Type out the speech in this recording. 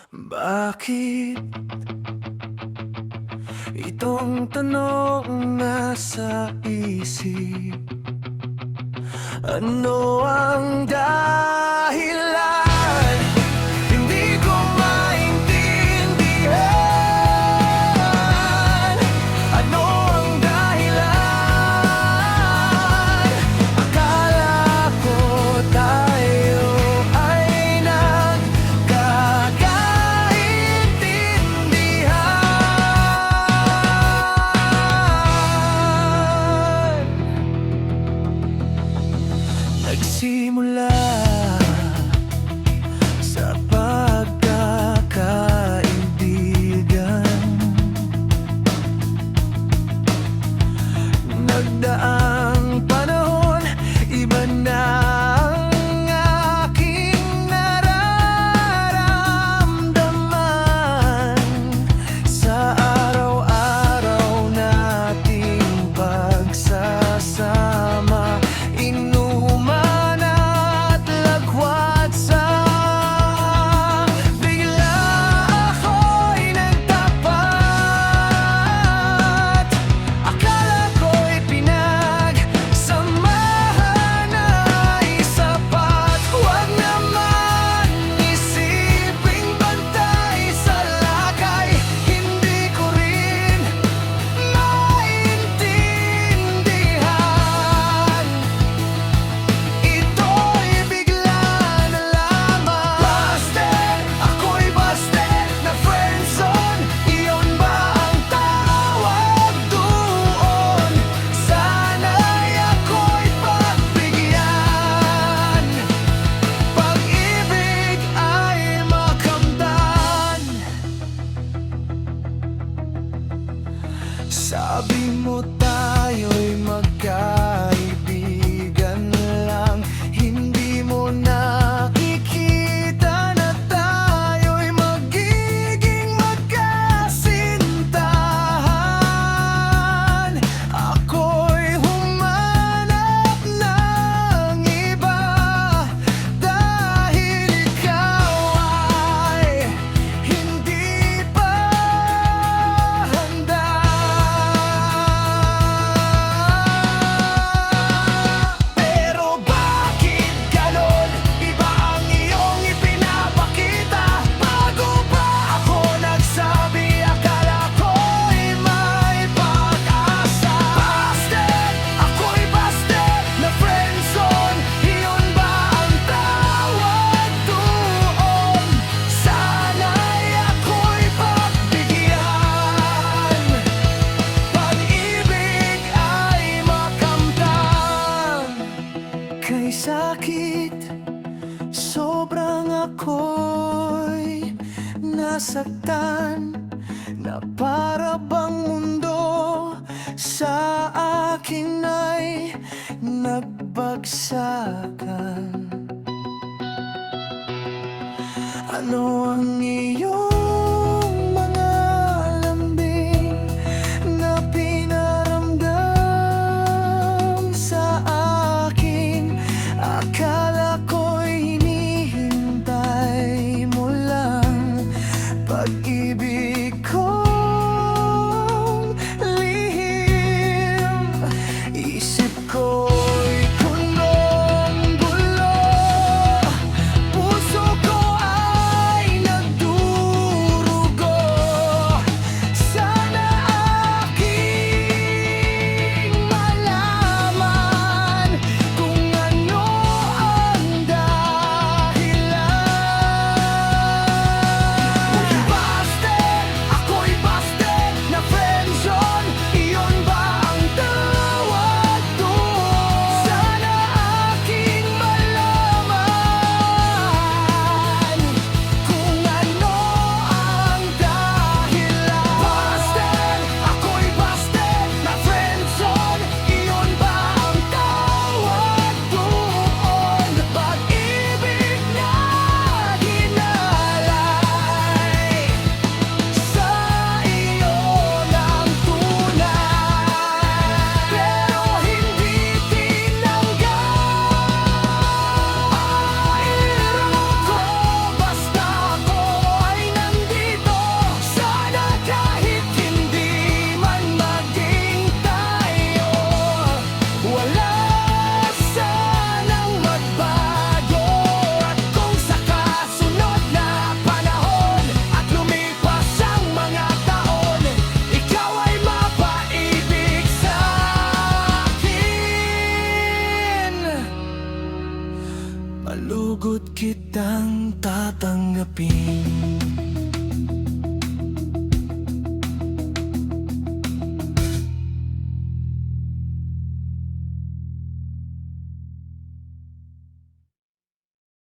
Bakit itong tanong nasa isip? Ano ang dahilan? Hindi ko maintindihan. Ano ang dahilan? Akala ko tayo ay nagkakaintindihan. Nagsimula sa pagkakaibigan, nagdaang panahon, iba na ang aking nararamdaman. Sa araw-araw nating pagsasama, inuman at lagwatsa, bigla ako'y nagtapat. Akala ko'y pinagsamahan ay sapat. Huwag naman isiping bantay sa lakay. Hindi ko rin maintindihan. Ito'y bigla na lamang. Busted, ako'y busted na friendzone. Iyon ba ang tawag doon? Sana'y ako'y pagbigyan. Pag-ibig ay makamtan. Sabi mo tayo'y magkaibigan lang. Hindi mo nakikita na tayo'y magiging magkasintahan. Ako'y humanap ng iba dahil ikaw ay hindi pa handa. Pero bakit ganon? Iba ang iyong ipinapakita. Bago pa ako nagsabi, akala ko'y may pag-asa. Busted, ako'y busted na friendzone. Iyon ba ang tawag doon? Sana'y ako'y pagbigyan. Pag-ibig ay makamtan. Kay sakit, sobrang ako'y nasaktan, na para bang mundo sa akin ay nagbagsakan. Ano ang iyong mga lambing na pinaramdam sa akin? Akala ko'y hinihintay mo lang pag-ibig kong lihim. Isip ko'y punong-gulo, puso ko ay nagdurugo. Sana aking malaman kung ano ang dahilan. Busted, Lugod kitang tatanggapin.